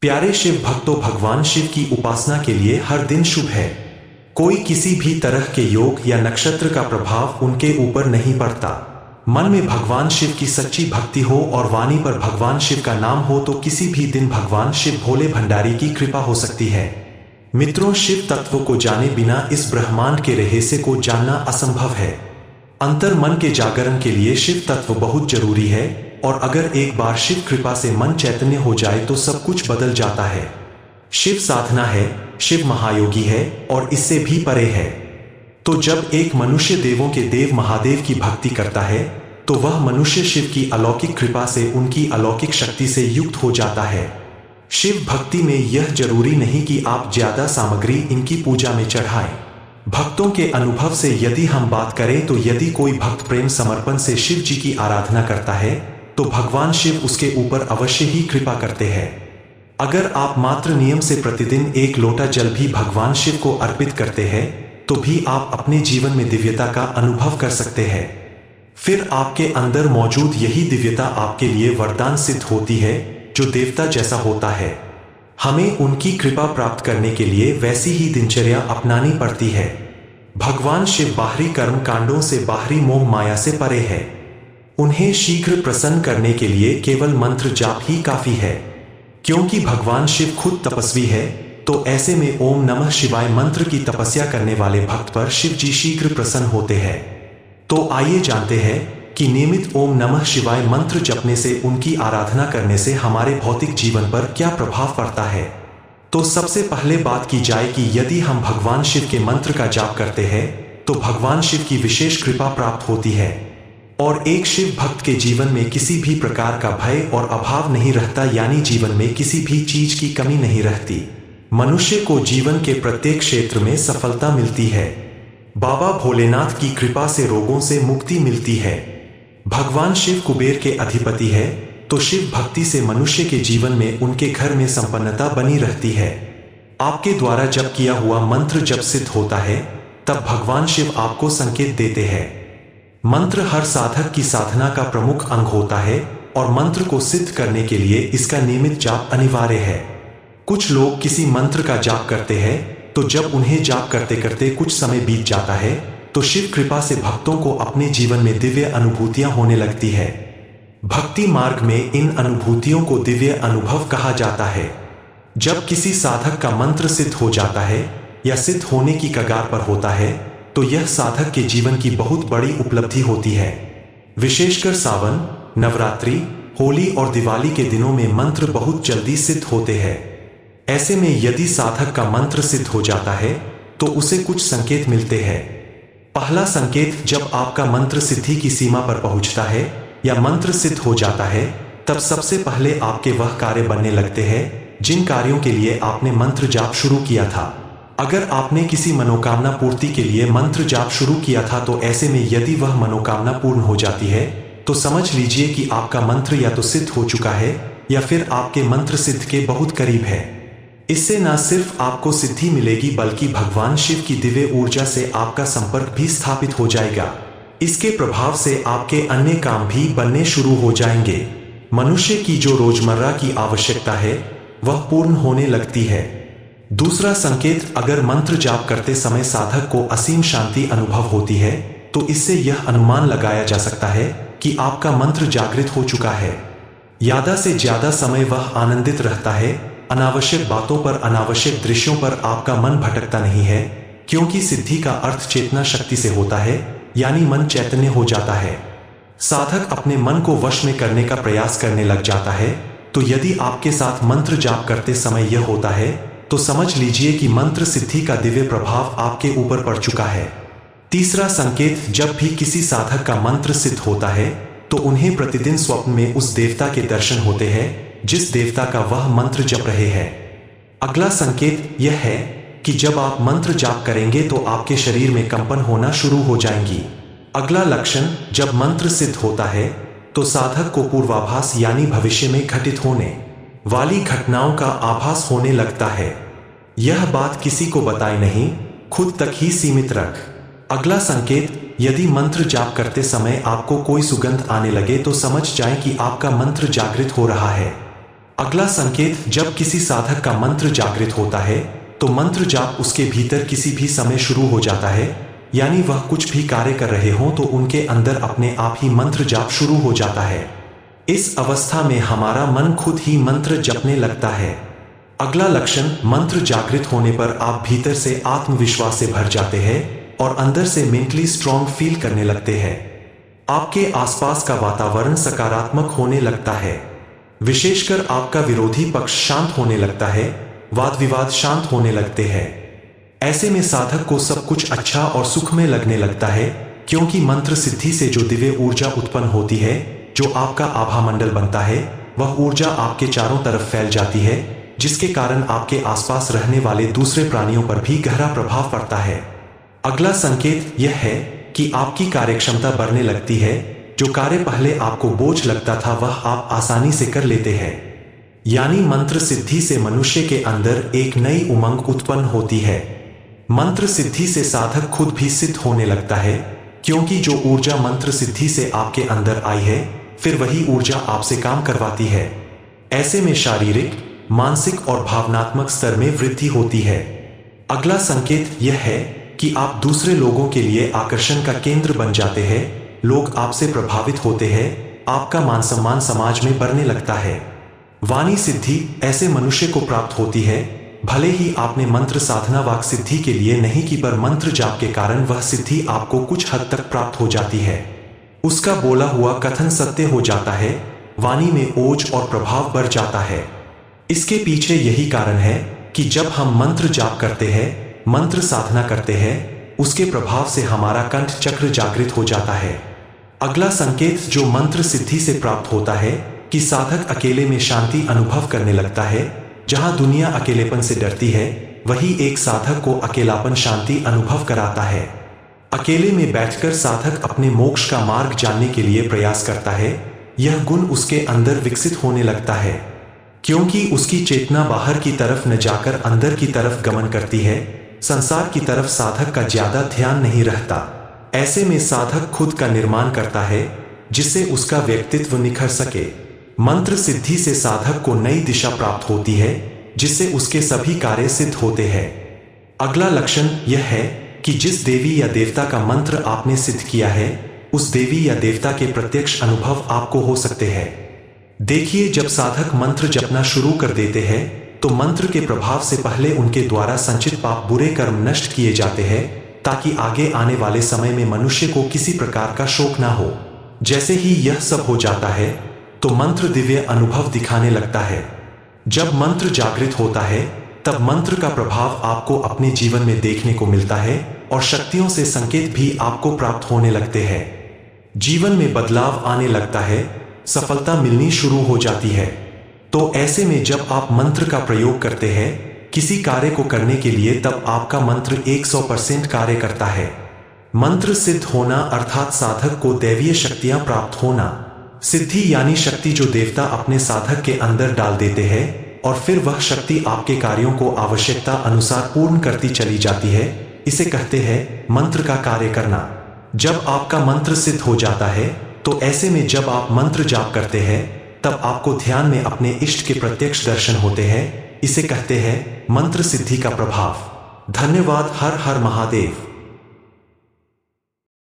प्यारे शिव भक्तों, भगवान शिव की उपासना के लिए हर दिन शुभ है। कोई किसी भी तरह के योग या नक्षत्र का प्रभाव उनके ऊपर नहीं पड़ता। मन में भगवान शिव की सच्ची भक्ति हो और वाणी पर भगवान शिव का नाम हो तो किसी भी दिन भगवान शिव भोले भंडारी की कृपा हो सकती है। मित्रों, शिव तत्व को जाने बिना इस ब्रह्मांड के रहस्य को जानना असंभव है। अंतर मन के जागरण के लिए शिव तत्व बहुत जरूरी है और अगर एक बार शिव कृपा से मन चैतन्य हो जाए तो सब कुछ बदल जाता है। शिव साधना है, शिव महायोगी है और इससे भी परे है। तो जब एक मनुष्य देवों के देव महादेव की भक्ति करता है तो वह मनुष्य शिव की अलौकिक कृपा से उनकी अलौकिक शक्ति से युक्त हो जाता है। शिव भक्ति में यह जरूरी नहीं कि आप ज्यादा सामग्री इनकी पूजा में चढ़ाएं। भक्तों के अनुभव से यदि हम बात करें तो यदि कोई भक्त प्रेम समर्पण से शिव जी की आराधना करता है तो भगवान शिव उसके ऊपर अवश्य ही कृपा करते हैं। अगर आप मात्र नियम से प्रतिदिन एक लोटा जल भी भगवान शिव को अर्पित करते हैं तो भी आप अपने जीवन में दिव्यता का अनुभव कर सकते हैं। फिर आपके अंदर मौजूद यही दिव्यता आपके लिए वरदान सिद्ध होती है जो देवता जैसा होता है। हमें उनकी कृपा प्राप्त करने के लिए वैसी ही दिनचर्या अपनानी पड़ती है। भगवान शिव बाहरी कर्म कांडों से, बाहरी मोह माया से परे है। उन्हें शीघ्र प्रसन्न करने के लिए केवल मंत्र जाप ही काफी है। क्योंकि भगवान शिव खुद तपस्वी है तो ऐसे में ओम नमः शिवाय मंत्र की तपस्या करने वाले भक्त पर शिव जी शीघ्र प्रसन्न होते हैं। तो आइए जानते हैं कि नियमित ओम नमः शिवाय मंत्र जपने से, उनकी आराधना करने से हमारे भौतिक जीवन पर क्या प्रभाव पड़ता है। तो सबसे पहले बात की जाए कि यदि हम भगवान शिव के मंत्र का जाप करते हैं तो भगवान शिव की विशेष कृपा प्राप्त होती है और एक शिव भक्त के जीवन में किसी भी प्रकार का भय और अभाव नहीं रहता, यानी जीवन में किसी भी चीज की कमी नहीं रहती। मनुष्य को जीवन के प्रत्येक क्षेत्र में सफलता मिलती है। बाबा भोलेनाथ की कृपा से रोगों से मुक्ति मिलती है। भगवान शिव कुबेर के अधिपति है तो शिव भक्ति से मनुष्य के जीवन में, उनके घर में संपन्नता बनी रहती है। आपके द्वारा जप किया हुआ मंत्र जब सिद्ध होता है तब भगवान शिव आपको संकेत देते हैं। मंत्र हर साधक की साधना का प्रमुख अंग होता है और मंत्र को सिद्ध करने के लिए इसका नियमित जाप अनिवार्य है। कुछ लोग किसी मंत्र का जाप करते हैं तो जब उन्हें जाप करते करते कुछ समय बीत जाता है तो शिव कृपा से भक्तों को अपने जीवन में दिव्य अनुभूतियां होने लगती है। भक्ति मार्ग में इन अनुभूतियों को दिव्य अनुभव कहा जाता है। जब किसी साधक का मंत्र सिद्ध हो जाता है या सिद्ध होने की कगार पर होता है तो यह साधक के जीवन की बहुत बड़ी उपलब्धि होती है। विशेषकर सावन, नवरात्रि, होली और दिवाली के दिनों में मंत्र बहुत जल्दी सिद्ध होते हैं। ऐसे में यदि साधक का मंत्र सिद्ध हो जाता है तो उसे कुछ संकेत मिलते हैं। पहला संकेत, जब आपका मंत्र सिद्धि की सीमा पर पहुंचता है या मंत्र सिद्ध हो जाता है तब सबसे पहले आपके वह कार्य बनने लगते हैं जिन कार्यों के लिए आपने मंत्र जाप शुरू किया था। अगर आपने किसी मनोकामना पूर्ति के लिए मंत्र जाप शुरू किया था तो ऐसे में यदि वह मनोकामना पूर्ण हो जाती है तो समझ लीजिए कि आपका मंत्र या तो सिद्ध हो चुका है या फिर आपके मंत्र सिद्ध के बहुत करीब है। इससे न सिर्फ आपको सिद्धि मिलेगी बल्कि भगवान शिव की दिव्य ऊर्जा से आपका संपर्क भी स्थापित हो जाएगा। इसके प्रभाव से आपके अन्य काम भी बनने शुरू हो जाएंगे। मनुष्य की जो रोजमर्रा की आवश्यकता है वह पूर्ण होने लगती है। दूसरा संकेत, अगर मंत्र जाप करते समय साधक को असीम शांति अनुभव होती है तो इससे यह अनुमान लगाया जा सकता है कि आपका मंत्र जागृत हो चुका है। ज्यादा से ज्यादा समय वह आनंदित रहता है, अनावश्यक बातों पर, अनावश्यक दृश्यों पर आपका मन भटकता नहीं है, क्योंकि सिद्धि का अर्थ चेतना शक्ति से होता है, यानी मन चैतन्य हो जाता है। साधक अपने मन को वश में करने का प्रयास करने लग जाता है। तो यदि आपके साथ मंत्र जाप करते समय यह होता है तो समझ लीजिए कि मंत्र सिद्धि का दिव्य प्रभाव आपके ऊपर पड़ चुका है। तीसरा संकेत, जब भी किसी साधक का मंत्र सिद्ध होता है तो उन्हें प्रतिदिन स्वप्न में उस देवता के दर्शन होते हैं जिस देवता का वह मंत्र जप रहे हैं। अगला संकेत यह है कि जब आप मंत्र जाप करेंगे तो आपके शरीर में कंपन होना शुरू हो जाएंगी। अगला लक्षण, जब मंत्र सिद्ध होता है तो साधक को पूर्वाभास यानी भविष्य में घटित होने वाली घटनाओं का आभास होने लगता है। यह बात किसी को बताई नहीं, खुद तक ही सीमित रख। अगला संकेत, यदि मंत्र जाप करते समय आपको कोई सुगंध आने लगे तो समझ जाएं कि आपका मंत्र जागृत हो रहा है। अगला संकेत, जब किसी साधक का मंत्र जागृत होता है तो मंत्र जाप उसके भीतर किसी भी समय शुरू हो जाता है, यानी वह कुछ भी कार्य कर रहे हों तो उनके अंदर अपने आप ही मंत्र जाप शुरू हो जाता है। इस अवस्था में हमारा मन खुद ही मंत्र जपने लगता है। अगला लक्षण, मंत्र जागृत होने पर आप भीतर से आत्मविश्वास से भर जाते हैं और अंदर से मेंटली स्ट्रांग फील करने लगते हैं। आपके आसपास का वातावरण सकारात्मक होने लगता है। विशेषकर आपका विरोधी पक्ष शांत होने लगता है, वाद विवाद शांत होने लगते हैं। ऐसे में साधक को सब कुछ अच्छा और सुखमय लगने लगता है, क्योंकि मंत्र सिद्धि से जो दिव्य ऊर्जा उत्पन्न होती है, जो आपका आभा मंडल बनता है, वह ऊर्जा आपके चारों तरफ फैल जाती है, जिसके कारण आपके आसपास रहने वाले दूसरे प्राणियों पर भी गहरा प्रभाव पड़ता है। अगला संकेत यह है कि आपकी कार्यक्षमता बढ़ने लगती है। जो कार्य पहले आपको बोझ लगता था वह आप आसानी से कर लेते हैं। यानी मंत्र सिद्धि से मनुष्य के अंदर एक नई उमंग उत्पन्न होती है। मंत्र सिद्धि से साधक खुद भी सिद्ध होने लगता है, क्योंकि जो ऊर्जा मंत्र सिद्धि से आपके अंदर आई है, फिर वही ऊर्जा आपसे काम करवाती है। ऐसे में शारीरिक, मानसिक और भावनात्मक स्तर में वृद्धि होती है। अगला संकेत यह है कि आप दूसरे लोगों के लिए आकर्षण का केंद्र बन जाते हैं। लोग आपसे प्रभावित होते हैं, आपका मान सम्मान समाज में बढ़ने लगता है। वाणी सिद्धि ऐसे मनुष्य को प्राप्त होती है, भले ही आपने मंत्र साधना वाक सिद्धि के लिए नहीं की, पर मंत्र जाप के कारण वह सिद्धि आपको कुछ हद तक प्राप्त हो जाती है। उसका बोला हुआ कथन सत्य हो जाता है, वाणी में ओज और प्रभाव बढ़ जाता है। इसके पीछे यही कारण है कि जब हम मंत्र जाप करते हैं, मंत्र साधना करते हैं, उसके प्रभाव से हमारा कंठ चक्र जागृत हो जाता है। अगला संकेत जो मंत्र सिद्धि से प्राप्त होता है कि साधक अकेले में शांति अनुभव करने लगता है। जहां दुनिया अकेलेपन से डरती है, वही एक साधक को अकेलापन शांति अनुभव कराता है। अकेले में बैठकर साधक अपने मोक्ष का मार्ग जानने के लिए प्रयास करता है। यह गुण उसके अंदर विकसित होने लगता है, क्योंकि उसकी चेतना बाहर की तरफ न जाकर अंदर की तरफ गमन करती है। संसार की तरफ साधक का ज्यादा ध्यान नहीं रहता। ऐसे में साधक खुद का निर्माण करता है, जिससे उसका व्यक्तित्व निखर सके। मंत्र सिद्धि से साधक को नई दिशा प्राप्त होती है, जिससे उसके सभी कार्य सिद्ध होते हैं। अगला लक्षण यह है कि जिस देवी या देवता का मंत्र आपने सिद्ध किया है, उस देवी या देवता के प्रत्यक्ष अनुभव आपको हो सकते हैं। देखिए, जब साधक मंत्र जपना शुरू कर देते हैं तो मंत्र के प्रभाव से पहले उनके द्वारा संचित पाप बुरे कर्म नष्ट किए जाते हैं, ताकि आगे आने वाले समय में मनुष्य को किसी प्रकार का शोक ना हो। जैसे ही यह सब हो जाता है तो मंत्र दिव्य अनुभव दिखाने लगता है। जब मंत्र जागृत होता है तब मंत्र का प्रभाव आपको अपने जीवन में देखने को मिलता है और शक्तियों से संकेत भी आपको प्राप्त होने लगते हैं। जीवन में बदलाव आने लगता है, सफलता मिलनी शुरू हो जाती है। तो ऐसे में जब आप मंत्र का प्रयोग करते हैं किसी कार्य को करने के लिए, तब आपका मंत्र 100% कार्य करता है। मंत्र सिद्ध होना अर्थात साधक को दैवीय शक्तियां प्राप्त होना। सिद्धि यानी शक्ति जो देवता अपने साधक के अंदर डाल देते हैं और फिर वह शक्ति आपके कार्यों को आवश्यकता अनुसार पूर्ण करती चली जाती है। इसे कहते हैं मंत्र का कार्य करना। जब आपका मंत्र सिद्ध हो जाता है तो ऐसे में जब आप मंत्र जाप करते हैं तब आपको ध्यान में अपने इष्ट के प्रत्यक्ष दर्शन होते हैं। इसे कहते हैं मंत्र सिद्धि का प्रभाव। धन्यवाद। हर हर महादेव।